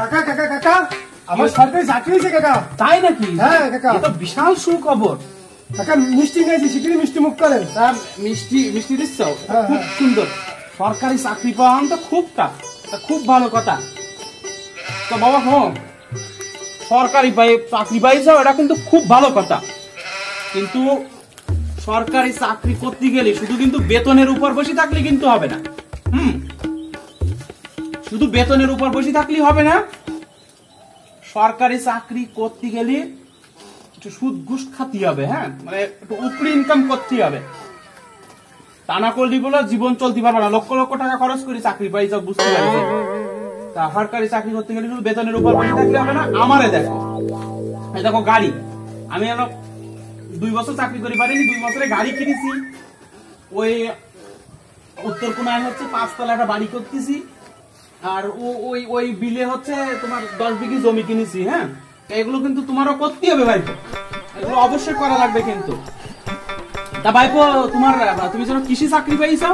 কাকা কাকা কাকা আমার সরকারি চাকরি হয়েছে কাকা। তাই নাকি? হ্যাঁ কাকা, এটা বিশাল সুখবর। কাকা মিষ্টি নিয়েছি, শিগগিরই মিষ্টি মুখ করেন। তার মিষ্টি দিচ্ছ, খুব সুন্দর। সরকারি চাকরি পাওয়া তো খুব টাফ, খুব ভালো কথা। তো বাবা হোম, সরকারি চাকরি পাইছো, এটা কিন্তু খুব ভালো কথা। কিন্তু সরকারি চাকরি করতে গেলে শুধু কিন্তু বেতনের উপর বসে থাকলে কিন্তু হবে না। শুধু বেতনের উপর বসে থাকলেই হবে না। সরকারি চাকরি করতে গেলে একটু সুদ ঘুষ খাতে হবে। হ্যাঁ, মানে একটু উপরি ইনকাম করতে হবে। টানা করলি বলে জীবন চলতে পারবে না। লক্ষ লক্ষ টাকা খরচ করে চাকরি পাই যাও, বুঝতে পারছি। তা সরকারি চাকরি করতে গেলে শুধু বেতনের উপর বসে থাকলে হবে না। আমারে দেখো, এই দেখো গাড়ি, আমি 2 বছর চাকরি করি পারিনি, 2 বছরে গাড়ি কিনেছি। ওই উত্তর কোনায় হচ্ছে 5 তলা একটা বাড়ি করতেছি। আর ওই বিলে হচ্ছে তোমার 10 বিঘি জমি কিনেছি। হ্যাঁ, এগুলো কিন্তু তোমারও করতে হবে ভাইপো, এগুলো অবশ্যই করা লাগবে কিন্তু। তা ভাইপো তুমি যেন কৃষি চাকরি পাইছো,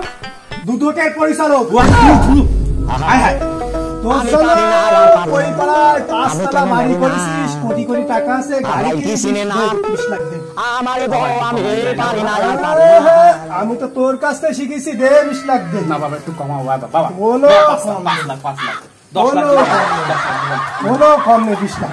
দুধের পরিচালক। হায় হায়, তোর জন্য ওই পাড়ায় 5 তলা বাড়ি করেছিস, কোটি কোটি টাকা আছে, গাড়ি কিনেছিস, 20 লাখ দে। আমি তো তোর কাছ থেকে শিখেছি, দে 20 লাখ দে। না বাবা, একটু কমাও বাবা। বাবা কোনো 5 লাখ 10 লাখ কোনো কম নেই, 20 লাখ।